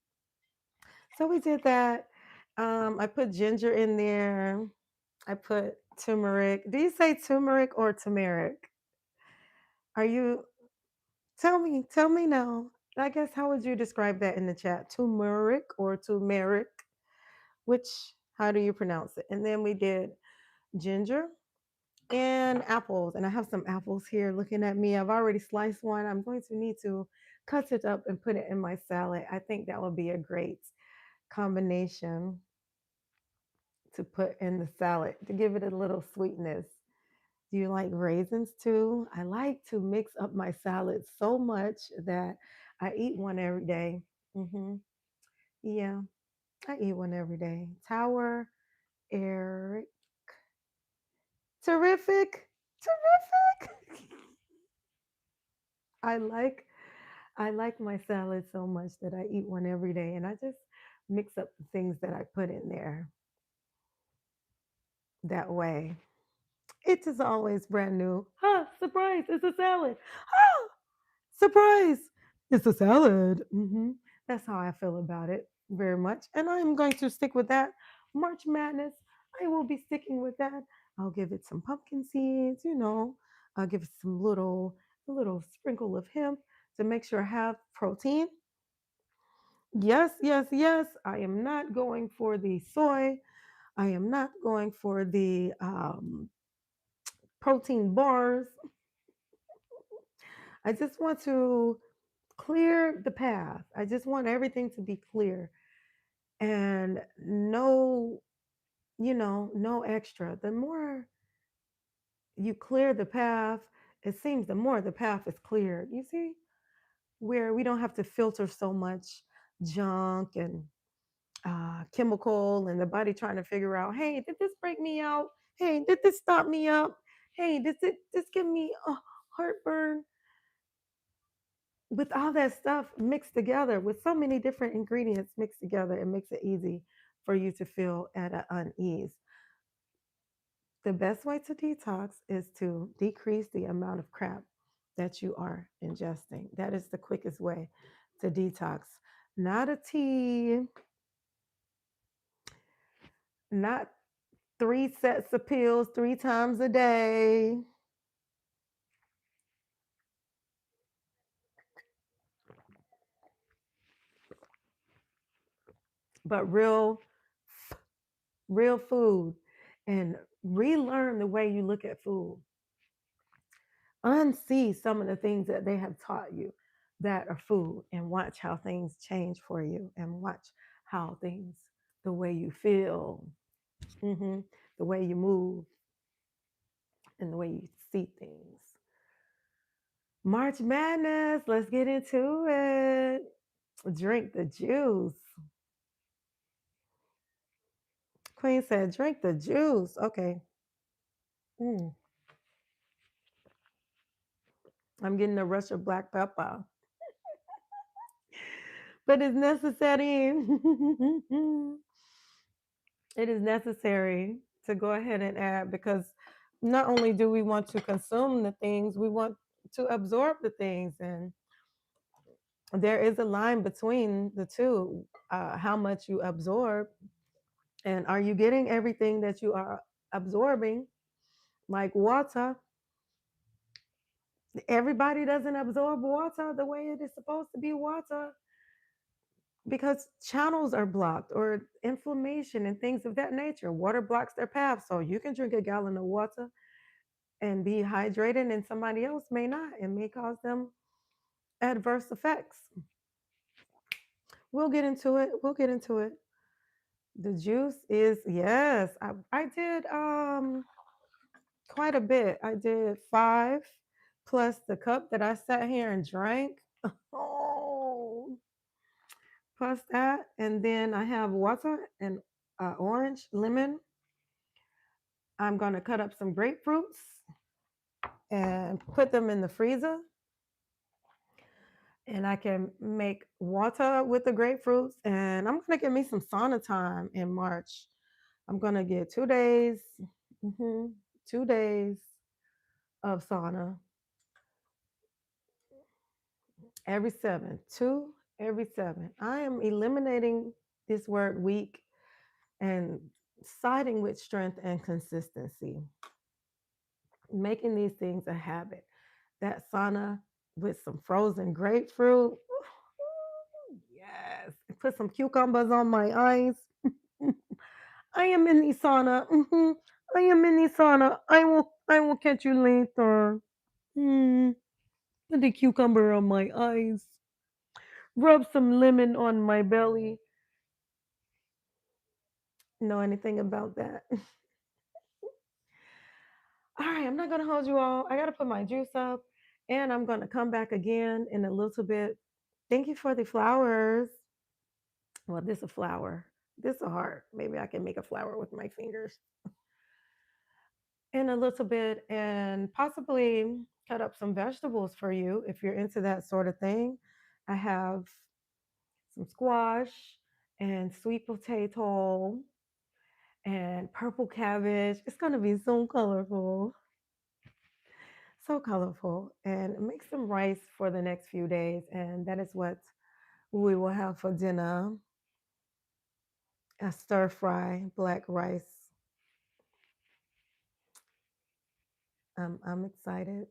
So we did that. I put ginger in there. I put turmeric. Do you say turmeric or turmeric? Are you tell me now. I guess how would you describe that in the chat? Turmeric or turmeric? Which how do you pronounce it? And then we did ginger and apples. And I have some apples here looking at me. I've already sliced one. I'm going to need to cut it up and put it in my salad. I think that would be a great combination to put in the salad to give it a little sweetness. Do you like raisins too? I like to mix up my salad so much that I eat one every day. Hmm. Yeah, I eat one every day. Tower, Eric, terrific, terrific. I like I like my salad so much that I eat one every day, and I just mix up the things that I put in there that way. It is always brand new. Ha! Surprise! It's a salad. Ha! Surprise! It's a salad. That's how I feel about it very much. And I'm going to stick with that. March Madness, I will be sticking with that. I'll give it some pumpkin seeds, I'll give it some a little sprinkle of hemp to make sure I have protein. Yes, yes, yes. I am not going for the soy. I am not going for the protein bars. I just want to clear the path. I just want everything to be clear. and no, no extra. The more you clear the path, it seems the more the path is cleared. You see, where we don't have to filter so much junk and chemical and the body trying to figure out, hey, did this break me out? Hey, did this stop me up? Hey, did this give me a heartburn? With all that stuff mixed together, with so many different ingredients mixed together, it makes it easy for you to feel at an unease. The best way to detox is to decrease the amount of crap that you are ingesting. That is the quickest way to detox. Not a tea, not 3 sets of pills 3 times a day, but real food, and relearn the way you look at food. Unsee some of the things that they have taught you that are food, and watch how things change for you, and watch how things, the way you feel, hmm the way you move, and the way you see things. March Madness, let's get into it. Drink the juice. Queen said, drink the juice. Okay. Mm. I'm getting a rush of black pepper, but it's necessary. It is necessary to go ahead and add, because not only do we want to consume the things, we want to absorb the things. And there is a line between the two, how much you absorb, and are you getting everything that you are absorbing? Like water, everybody doesn't absorb water the way it is supposed to be water, because channels are blocked, or inflammation and things of that nature. Water blocks their path. So you can drink a gallon of water and be hydrated, and somebody else may not. It may cause them adverse effects. We'll get into it. We'll get into it. The juice is, yes. I did quite a bit. I did 5 plus the cup that I sat here and drank. Oh, plus that, and then I have water and orange, lemon. I'm gonna cut up some grapefruits and put them in the freezer, and I can make water with the grapefruits. And I'm gonna give me some sauna time in March. I'm gonna get 2 days, hmm 2 days of sauna every 7, 2 every 7. I am eliminating this word weak and siding with strength and consistency, making these things a habit. That sauna with some frozen grapefruit. Yes. Put some cucumbers on my eyes. I am in the sauna. I am in the sauna. I will catch you later. Mm. Put the cucumber on my eyes. Rub some lemon on my belly. Know anything about that? All right, I'm not gonna hold you all. I gotta put my juice up, and I'm gonna come back again in a little bit. Thank you for the flowers. Well, this is a flower. This is a heart. Maybe I can make a flower with my fingers in a little bit, and possibly cut up some vegetables for you if you're into that sort of thing. I have some squash and sweet potato and purple cabbage. It's going to be so colorful. So colorful. And make some rice for the next few days. And that is what we will have for dinner: a stir fry black rice. I'm excited.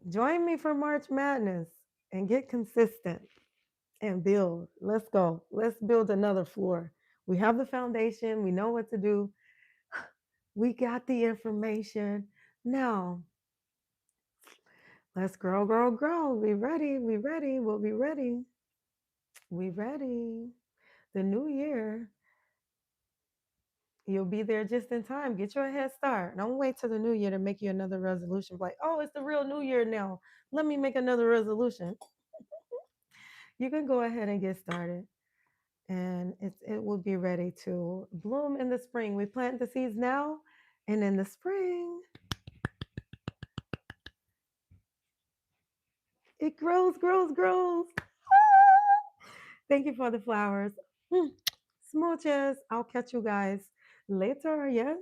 Join me for March Madness and get consistent and build. Let's go. Let's build another floor. We have the foundation. We know what to do. We got the information. Now, let's grow, grow, grow. We ready. We ready. We'll be ready. We ready. the new year, you'll be there just in time. Get your head start. Don't wait till the new year to make you another resolution. Like, oh, it's the real new year now. Let me make another resolution. You can go ahead and get started. And it will be ready to bloom in the spring. We plant the seeds now, and in the spring, it grows, grows, grows. Thank you for the flowers. Smooches. I'll catch you guys later. Yes.